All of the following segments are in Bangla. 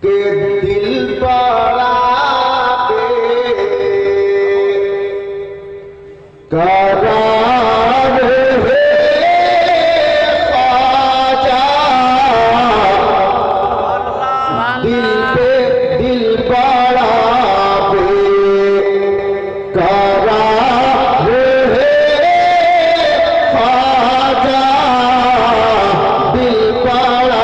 के दिल बड़ा करार है ख्वाजा, दिल पे दिल बड़ा करार है ख्वाजा, दिल बड़ा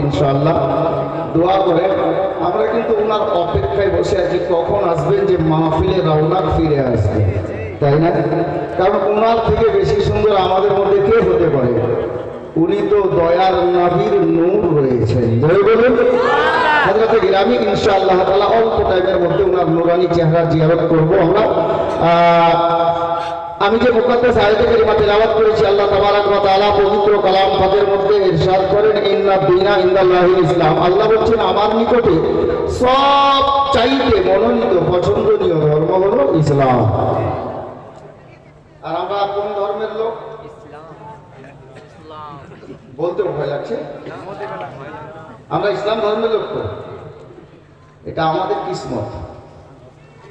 ইনশাআল্লাহ দোয়া করে আমরা কিন্তু ওনার অপেক্ষায় বসে আছি কখন আসবেন যে মাহফিলে রওনাক ফিরে আসবে, তাই না? কারণ ওনার থেকে বেশি সুন্দর আমাদের মধ্যে কে হতে পারে? উনি তো দয়ার নবীর নূর রয়েছেন। জয় বলুন হযরত গিরামি। ইনশাআল্লাহ তাআলা অল্প টাইমের মধ্যে ওনার নূরানি চেহারা জিয়ারত করব আমরা। আমি যে মুকদ্দাস আয়াতে কারিমা তেলাওয়াত করেছি, আল্লাহ তাবারাক ওয়া তাআলা পবিত্র কালাম পাকের মধ্যে ইরশাদ করেন, ইন্না দীনা ইনদাল্লাহিল ইসলাম। আল্লাহ বলছেন আমার নিকটে সব চাইতে মনোনীত পছন্দনীয় ধর্ম হলো ইসলাম। আর আমরা কোন ধর্মের লোক? ইসলাম বলতে ভয় লাগছে। আমরা ইসলাম ধর্মের লোক তো, এটা আমাদের কিসমত।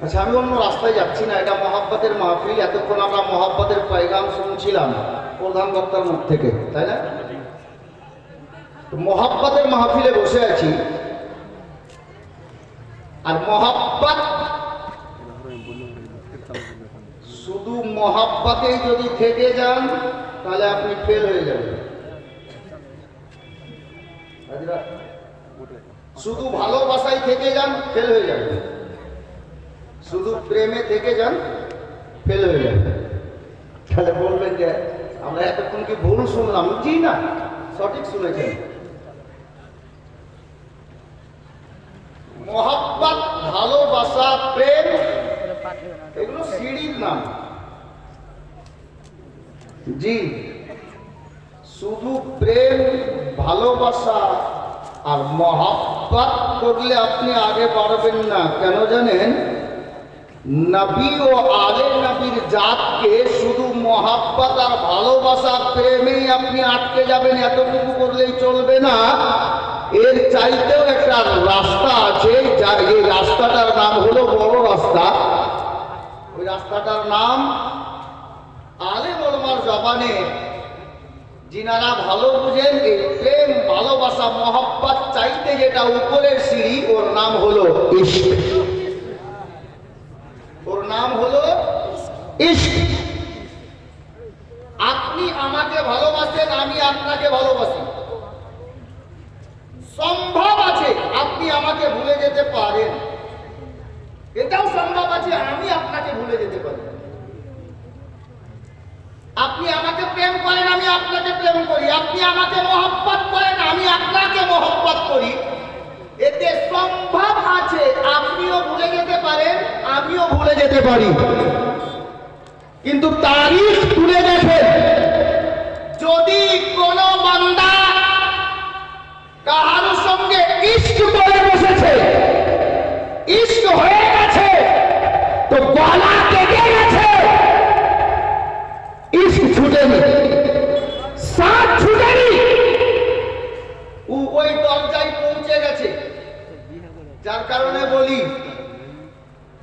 আচ্ছা, আমি অন্য রাস্তায় যাচ্ছি না, এটা মহাব্বতের মাহফিল। এতক্ষণ আমরা মহাব্বতের পয়গাম শুনছিলাম প্রধান বক্তার মুখ থেকে, তাই না? মহাব্বতের মাহফিলে বসে আছি, আর মহাব্বত শুধু মহাব্বতেই যদি থেকে যান তাহলে আপনি ফেল হয়ে যাবেন। শুধু ভালোবাসায় থেকে যান, ফেল হয়ে যাবেন। শুধু প্রেমে থেকে যান, ফেল হয়ে যাবে। তাহলে বলবেন যে আমরা এতক্ষণ কি ভুল শুনলাম? জি না, সঠিক শুনেছেন। মহাব্বত, ভালোবাসা, প্রেম এগুলো সিঁড়ির নাম। জি, শুধু প্রেম, ভালোবাসা আর মহাব্বত করলে আপনি আগে পারবেন না। কেন জানেন? নবী ও আলে নবীর জাতকে শুধু মহাব্বত আর ভালোবাসা, প্রেমেই আপনি আটকে যাবেন, এতটুকু করলেই চলবে না। এর চাইতেও একটা রাস্তা আছে, যার এই রাস্তাটার নাম হলো বড় রাস্তা। ওই রাস্তাটার নাম আলেম ওলামার জবানে যিনারা ভালো বুঝেন, এই প্রেম, ভালোবাসা, মহব্বত চাইতে যেটা উপরের সিঁড়ি, ওর নাম হলো ইশক। ওর নাম হলো ইশক। আপনি আমাকে ভালোবাসেন, আমি আপনাকে ভালোবাসি। সম্ভব আছে আপনি আমাকে ভুলে যেতে পারেন, এটাও সম্ভব আছে আমি আপনাকে ভুলে যেতে পারি। আপনি আমাকে প্রেম করেন, আমি আপনাকে প্রেম করি। আপনি আমাকে মহব্বত করেন, আমি আপনাকে মহব্বত করি। এতে সম্ভব আছে আপনিও ভুলে যেতে পারেন, আমিও ভুলে যেতে পারি। কিন্তু তারিখ তুলে দেখেন, যদি কোন বান্দা কাহার সঙ্গে ইশক করে বসেছে, ইশক হয়ে গেছে, তো গলা কেটে গেছে, ইশক ছুটেনি, সাথ ছুটেনি। যার কারণে বলি